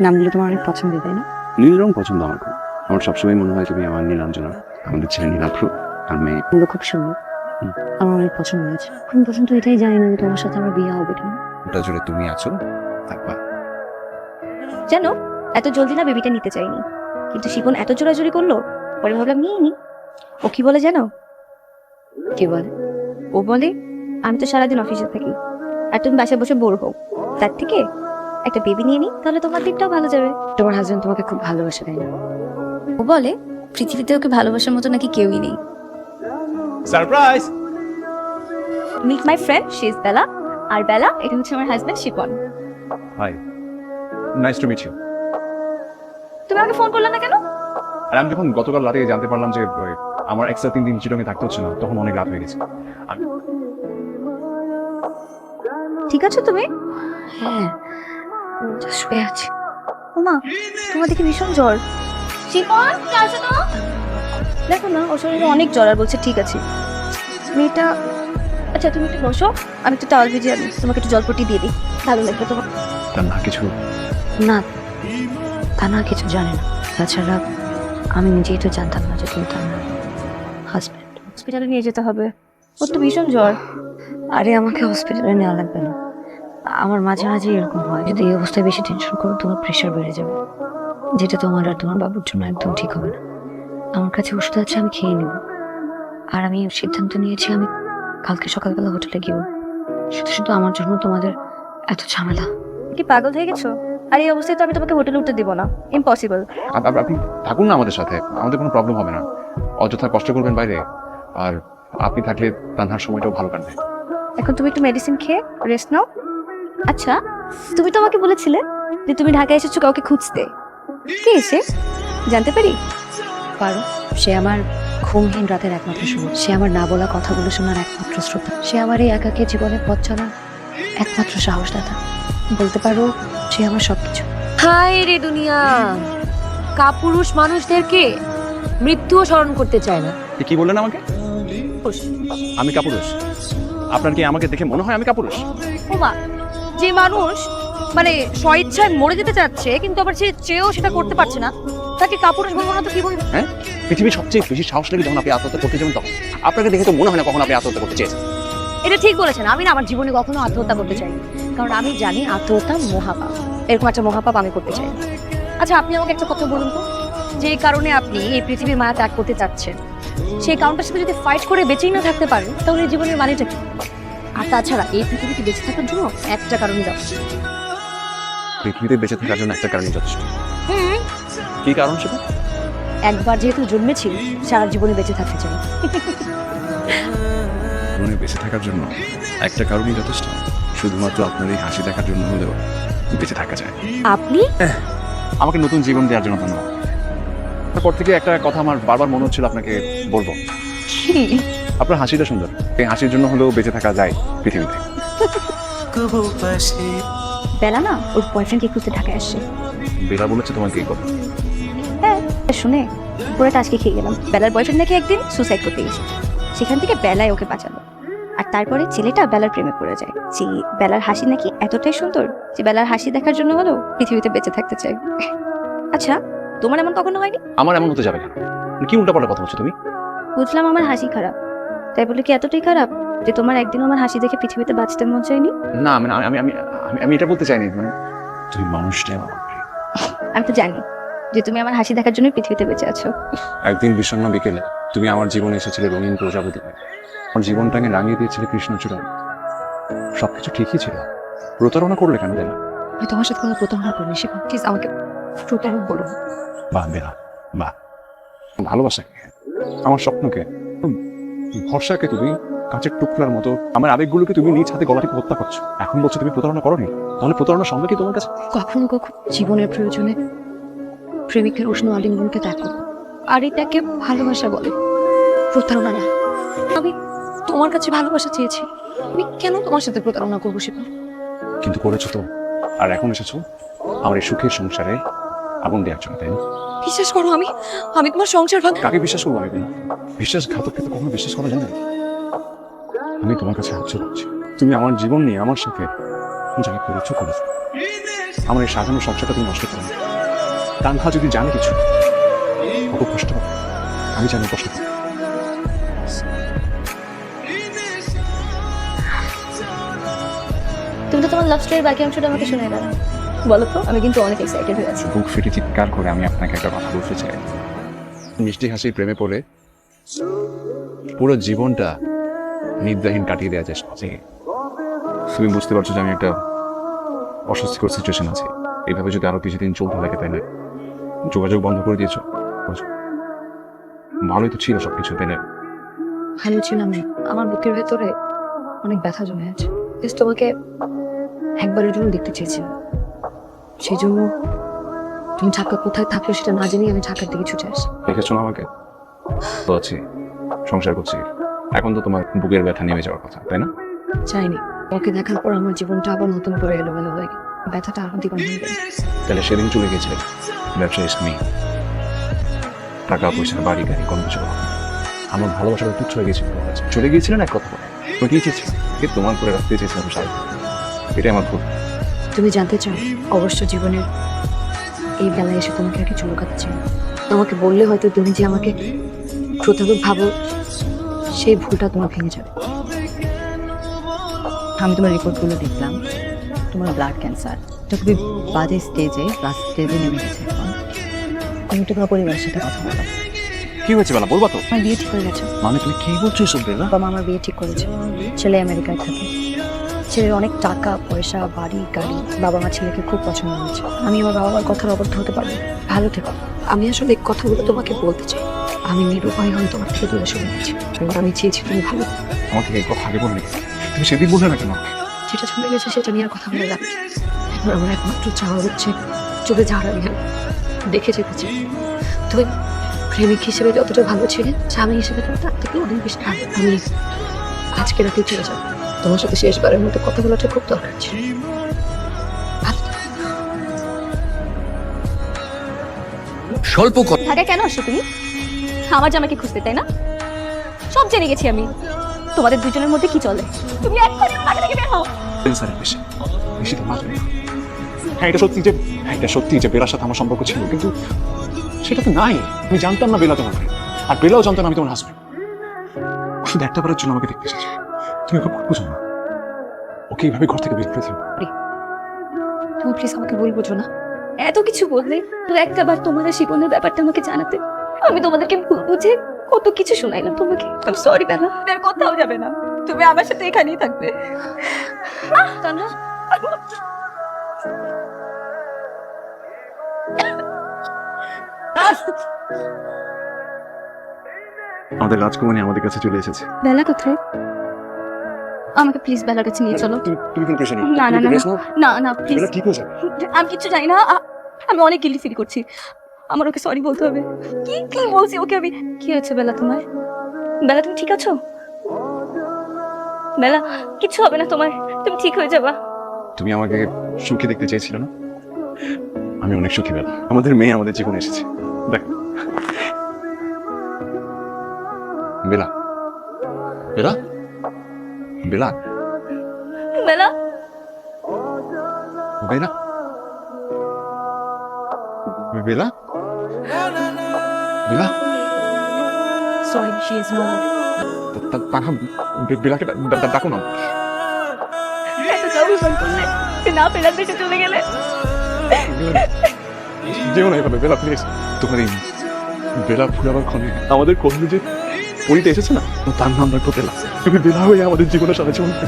নামগুলো তোমার অনেক পছন্দ, তাই না? নীল রং পছন্দ আমার খুব। আমার সবসময় মনে হয় তুমি আমার নীলাঞ্জনা, আমাদের ছেলে নীলাক্ষ আর মেয়ে। এগুলো খুব সুন্দর, আমার অনেক পছন্দ হয়েছে। এখন পর্যন্ত এটাই জানি না যে তোমার সাথে আমার বিয়ে হবে কিনা। ওটা জুড়ে তুমি আছো, থাকবা। জানো, এত জলদি না বেবিটা নিতে চাইনি, কিন্তু শিপন এত জোরাজুরি করলো, পরে ভাবলাম নিয়ে নি। ও কি বলে জানো? কি বলে? ও বলে আমি তো সারাদিন অফিসে থাকি, আর তুমি বাসায় বসে বোর হও, তার থেকে একটা বেবি নিয়ে নি, তাহলে তোমার দিকটাও ভালো যাবে। তোমার হাজবেন্ড তোমাকে খুব ভালোবাসে, তাই না? ও বলে পৃথিবীতে ওকে ভালোবাসার মতো নাকি কেউই নেই। Surprise! Meet my friend, she is Bela. আর বেলা, এটা হচ্ছে আমার husband Shipon. Hi, nice to meet you. তুমি আমাকে ফোন করলে না কেন? আর আমি যখন গতকাল রাতে জানতে পারলাম যে আমার এক্সট্রা 3 দিন চিটংয়ে থাকতে হচ্ছে না, তখন অনেক রাত হয়ে গেছে। আমি ঠিক আছে তুমি? হ্যাঁ, শুয়ে আছি। ওমা, তোমার দেখি ভীষণ জ্বর। শিপন, কি আছে তো? দেখো না, ওর শরীরে অনেক জ্বর, আর বলছে ঠিক আছে। মেয়েটা, আচ্ছা তুমি একটু বসো, আমি একটু টাওয়াল ভিজিয়ে আনি, তোমাকে একটু জলপট্টি দিয়ে দিই, ভালো লাগবে তোমার। তার না কিছু না, তা না কিছু জানে না। তাছাড়া আমি নিজেই তো জানতাম না যে তুমি তার হাজবেন্ড। হসপিটালে নিয়ে যেতে হবে, ওর তো ভীষণ জ্বর। আরে আমাকে হসপিটালে নেওয়া লাগবে না। আমার মাঝে মাঝে এরকম হয়, যদি এই অবস্থায় বেশি টেনশন করো তোমার প্রেশার বেড়ে যাবে, যেটা তোমার আর তোমার বাবুর জন্য একদম ঠিক হবে না। আমার কাছে ওষুধ আছে, আমি খেয়ে নেব। আর আমি সিদ্ধান্ত নিয়েছি আমি কালকে সকালবেলা হোটেলে গিয়ে শুধু শুধু আমার জন্য তোমাদের এত ঝামেলা। কি পাগল হয়ে গেছো? আর এই অবস্থায় তো আমি তোমাকে হোটেলে উঠতে দিব না, ইম্পসিবল। আপনি থাকুন না আমাদের সাথে, আমাদের কোনো প্রবলেম হবে না। অযথা কষ্ট করবেন বাইরে, আর আপনি থাকলে তানহার সময়টাও ভালো কাটবে। এখন তুমি একটু মেডিসিন খেয়ে রেস্ট নাও। আচ্ছা, তুমি তো আমাকে বলেছিলে যে তুমি ঢাকায় এসেছো কাউকে খুঁজতে। কে এসে জানতে পারি? পারো, সে আমার ঘুমহীন রাতের একমাত্র সুযোগ, সে আমার না বলা কথাগুলো শোনার একমাত্র শ্রোতা, সে আমার এই একাকে জীবনে পথ চলার একমাত্র সাহসদাতা। বলতে পারো সে আমার সবকিছু। হায় রে দুনিয়া, কাপুরুষ মানুষদেরকে মৃত্যুও স্মরণ করতে চায় না। কি বললেন আমাকে? আমি কাপুরুষ? আপনার কি আমাকে দেখে মনে হয় আমি কাপুরুষ? ওমা, যে মানুষ মানে স্বইচ্ছায় মরে যেতে চাচ্ছে কিন্তু আবার সে চেয়েও সেটা করতে পারছে না, তাকে কাপুরুষ বলবো না তো কি বলবো? হ্যাঁ, পৃথিবীর সবচেয়ে বেশি সাহস লাগে যখন আপনি আত্মহত্যা করতে যাবেন তখন। আপনাকে দেখে তো মনে হয় না কখন আপনি আত্মহত্যা করতে চেয়েছেন। এটা ঠিক বলেছেন, আমি না আমার জীবনে কখনো আত্মহত্যা করতে চাই, কারণ আমি জানি আত্মহত্যা মহাপাপ। এরকম একটা মহাপাপ আমি করতে চাই। আচ্ছা, আপনি আমাকে একটা কথা বলুন তো, যে কারণে আপনি এই পৃথিবীর মায়া ত্যাগ করতে চাচ্ছেন, সেই কারণটার সাথে যদি ফাইট করে বেঁচেই না থাকতে পারেন, তাহলে এই জীবনের মানেটা কি? আর তাছাড়া এই পৃথিবীতে বেঁচে থাকার জন্য একটা কারণই যথেষ্ট। পৃথিবীতে বেঁচে থাকার জন্য একটা কারণই যথেষ্ট। কি কারণ সেটা? একবার যেহেতু জন্মেছি, সারা জীবনে বেঁচে থাকতে চাই। জীবনে বেঁচে থাকার জন্য একটা কারণই যথেষ্ট। শুধুমাত্র আপনার এই হাসি দেখার জন্য হলেও বেঁচে থাকা যায়। আপনি আমাকে নতুন জীবন দেওয়ার জন্য ধন্যবাদ। তারপর থেকে একটা কথা আমার বারবার মনে হচ্ছিল আপনাকে বলবো। আপনার হাসিটা সুন্দর, এই হাসির জন্য হলেও বেঁচে থাকা যায় পৃথিবীতে। বেলা না ওর বয়ফ্রেন্ডকে খুঁজতে ঢাকায় আসছে। বেলা বলেছে তোমাকে এই কথা? হ্যাঁ, শুনে পুরোটা আজকে খেয়ে গেলাম। বেলার বয়ফ্রেন্ড নাকি একদিন সুসাইড করতে গেছে, সেখান থেকে বেলায় ওকে বাঁচালো। আর তারপরে ছেলেটা বেলার প্রেমে পড়ে যায়। যে বেলার হাসি নাকি এতটাই সুন্দর যে বেলার হাসি দেখার জন্য হলেও পৃথিবীতে বেঁচে থাকতে চাই। আচ্ছা, তোমার এমন কখনো হয়নি? আমার এমন হতে যাবে কেন? কি উল্টাপাল্টা কথা বলছো তুমি? বুঝলাম আমার হাসি খারাপ, তাই বলে কি এতটাই খারাপ যে তোমার একদিন আমার হাসি দেখে পৃথিবীতে বাঁচতে মন চায়নি? না, মানে আমি আমি আমি এটা বলতে চাইনি। মানে তুমি মানুষটাই আমার। আমি তো জানি যে তুমি আমার হাসি দেখার জন্য পৃথিবীতে বেঁচে আছো। একদিন বিষণ্ণ বিকেলে তুমি আমার জীবনে এসেছিলে রঙিন প্রজাপতি হয়ে। আমার জীবনটাকে রাঙিয়ে দিয়েছিলে কৃষ্ণচূড়া। সবকিছু ঠিকই ছিল, প্রতারণা করলে কেন দেনা? আমি তোমার সাথে কোনো প্রতারণা করিনি, সে প্লিজ আমাকে প্রতারক বলো। বাহ বেলা, বাহ। ভালোবাসাকে, আমার স্বপ্নকে, ভরসাকে তুমি কাঁচের টুকরার মতো, আমার আবেগগুলোকে তুমি নিজ হাতে গলা টিপে হত্যা করছো। এখন বলছো তুমি প্রতারণা করোনি, তাহলে প্রতারণার সঙ্গে কি তোমার কাছে? কখনো কখনো জীবনের প্রয়োজনে প্রেমিকের উষ্ণ আলিঙ্গনকে ত্যাগ করো, আর এটাকে ভালোবাসা বলে, প্রতারণা না। আমি তোমার কাছে ভালোবাসা চেয়েছি, আমি কেন তোমার সাথে প্রতারণা করবো সেটা? কিন্তু করেছো তো, আর এখন এসেছো আমার এই সুখের সংসারে আগুন দেওয়ার জন্য, তাই না? বিশ্বাস করো, আমি আমি তোমার সংসার ভাঙ। কাকে বিশ্বাস করবো আমি? বিশ্বাসঘাতককে তো কখনো বিশ্বাস করা যায় না। আমি তোমার কাছে হাত করছি, তুমি আমার জীবন নিয়ে আমার সাথে যাকে করেছো করেছো। আমার এই সাজানো সংসারটা তুমি নষ্ট করো না। তানহা যদি জানে কিছু, খুব কষ্ট হবে। আমি জানি কষ্ট হবে। তুমি তো তোমার লাভ স্টোরির বাকি অংশটা আমাকে শুনে দাও। বলো তো, আমি কিন্তু অনেক এক্সাইটেড হয়ে আছি। বুক ফেটে চিৎকার করে আমি আপনাকে একটা কথা বলতে চাই। মিষ্টি হাসির প্রেমে পড়ে পুরো জীবনটা নিদ্রাহীন কাটিয়ে দেওয়া চেষ্টা করছি। তুমি বুঝতে পারছো যে আমি একটা অস্বস্তিকর সিচুয়েশন আছে। এইভাবে যদি আরো কিছুদিন চলতে থাকে তাহলে যোগাযোগ বন্ধ করে দিয়েছো। ভালোই তো ছিল সবকিছু, তাই না? ভালো ছিলাম না, আমার বুকের ভেতরে অনেক ব্যথা জমে আছে। জাস্ট তোমাকে একবারের জন্য দেখতে চেয়েছিলাম, সেই জন্য তুমি ঢাকা কোথায় থাকলো সেটা না জেনে আমি ঢাকার দিকে ছুটে আসি। দেখেছো না আমাকে? তো আছি, সংসার করছি। এখন তো তোমার বুকের ব্যথা নেমে যাওয়ার কথা, তাই না? চাইনি ওকে দেখার পর আমার জীবনটা আবার নতুন করে এলোমেলো হয়ে গেল, ব্যথাটা আরো দ্বিগুণ হয়ে গেল। তাহলে সেদিন চলে গেছে ব্যবসায়ী স্বামী, টাকা পয়সা বাড়ি গাড়ি কোনো কিছু অভাব নেই। আমার ভালোবাসাটা তুচ্ছ হয়ে গেছিল তোমার কাছে। চলে গিয়েছিলেন এক কথা বলে, তুমি কি চেয়েছিলাম? তোমার করে রাখতে চেয়েছিলাম সারা। এটাই আমার ভুল। তুমি জানতে চাও অবশ্য জীবনের এই বেলায় এসে তোমাকে আর কিছু লুকাতে চাই না। তোমাকে বললে হয়তো তুমি যে আমাকে প্রতারক ভাবো, সেই ভুলটা তোমার ভেঙে যাবে। আমি তোমার রিপোর্টগুলো দেখলাম, তোমার ব্লাড ক্যান্সার, এটা খুবই বাজে স্টেজে, লাস্ট স্টেজে নেমে গেছে এখন। তুমি একটু তোমার পরিবারের সাথে কথা বলো। কি হয়েছে বেলা, বলবা তো? আমার বিয়ে ঠিক হয়ে গেছে। মানে তুমি কি বলছো এসব বেলা? বাবা আমার বিয়ে ঠিক করেছে। ছেলে আমেরিকায় থাকে, ছেলের অনেক টাকা পয়সা বাড়ি গাড়ি। বাবা মা ছেলেকে খুব পছন্দ হয়েছে। আমি আমার বাবা মার কথার অবদ্ধ হতে পারবো। ভালো থেকো। আমি আসলে এই কথাগুলো তোমাকে বলতে চাই। আমি নিরুপায় হয়ে তোমার থেকে দূরে সরে গেছি, আমি চেয়েছি তুমি ভালো থাকো। আমাকে এই কথা আগে বললে, তুমি সেদিন বললে না কেন? যেটা চলে গেছে সেটা নিয়ে আর কথা বলে যাবে। এখন আমার একমাত্র চাওয়া হচ্ছে চোখে ঝাড়া দিয়ে দেখে যেতে চাই তুমি প্রেমিক হিসেবে যতটা ভালো ছিলে, স্বামী হিসেবে তুমি তার থেকে অনেক বেশি ভালো। আমি আজকে রাতেই চলে যাবো। তোমার সাথে শেষবারের মতো কথা বলাটা খুব দরকার ছিল। ভালো থেকো। স্বল্প কথা। ঢাকায় কেন আসছো তুমি? আমার জামাকে খুঁজতে, তাই না? সব জেনে গেছি আমি। তোমাদের দুজনের মধ্যে কি চলে? তুমি এক্ষুনি আমার বাসা থেকে বের হও। ক্যান্সারের বেশি বেশি তো মাঝে। হ্যাঁ, এটা সত্যি যে বেলার সাথে আমার সম্পর্ক ছিল, কিন্তু সেটা তো নাই। আমি জানতাম না বেলা তোমাকে, আর বেলাও জানতাম আমি তোমার হাজবেন্ড। শুধু একটা বারের জন্য আমাকে দেখতে এসেছে। তুমি ওকে বুঝো না, ওকে এইভাবে ঘর থেকে বের করে দিও। তুমি প্লিজ আমাকে ভুল বোঝো না। এত কিছু বললে তো একটা বার তোমাদের জীবনের ব্যাপারটা আমাকে জানাতে। আমি তোমাদেরকে ভুল বুঝে কত কিছু শোনাইলাম তোমাকে। সরি বেলা, আর কোথাও যাবে না, তুমি আমার সাথে এখানেই থাকবে। তানহা, আমাদের রাজকুমারী আমাদের কাছে চলে এসেছে। বেলা কোথায়? আমাকে প্লিজ বেলার কাছে নিয়ে চলো। তুমি কোনো প্রেশার না না না না না প্লিজ, বেলা ঠিক হয়ে যাবে। আমি কিছু জানি না। আমি অনেক গিল্টি ফিল করছি। আমার ওকে সরি বলতে হবে। কি কি বলছি ওকে আমি? কি হয়েছে বেলা তোমার? বেলা তুমি ঠিক আছো? বেলা কিছু হবে না তোমার, তুমি ঠিক হয়ে যাবা। তুমি আমাকে সুখী দেখতে চেয়েছিলে না? আমি অনেক সুখী বেলা। আমাদের মেয়ে আমাদের জীবনে এসেছে। দেখ Bela, Bela, Bela, Bela, Bela, Bela, Bela. Sorry she is no. Tanha, বেলাকে ডাকো না। এত অভিমান করলে, না বেলা দেশে চলে গেলে। যেও না এভাবে বেলা, প্লিজ। তোমার এই বেলা ফুরাবার ক্ষণে আমাদের কহিল যে পরিতে এসেছে না, তার নাম রাখো বেলা। তুমি বেলা হয়ে আমাদের জীবনের সাথে চলবে।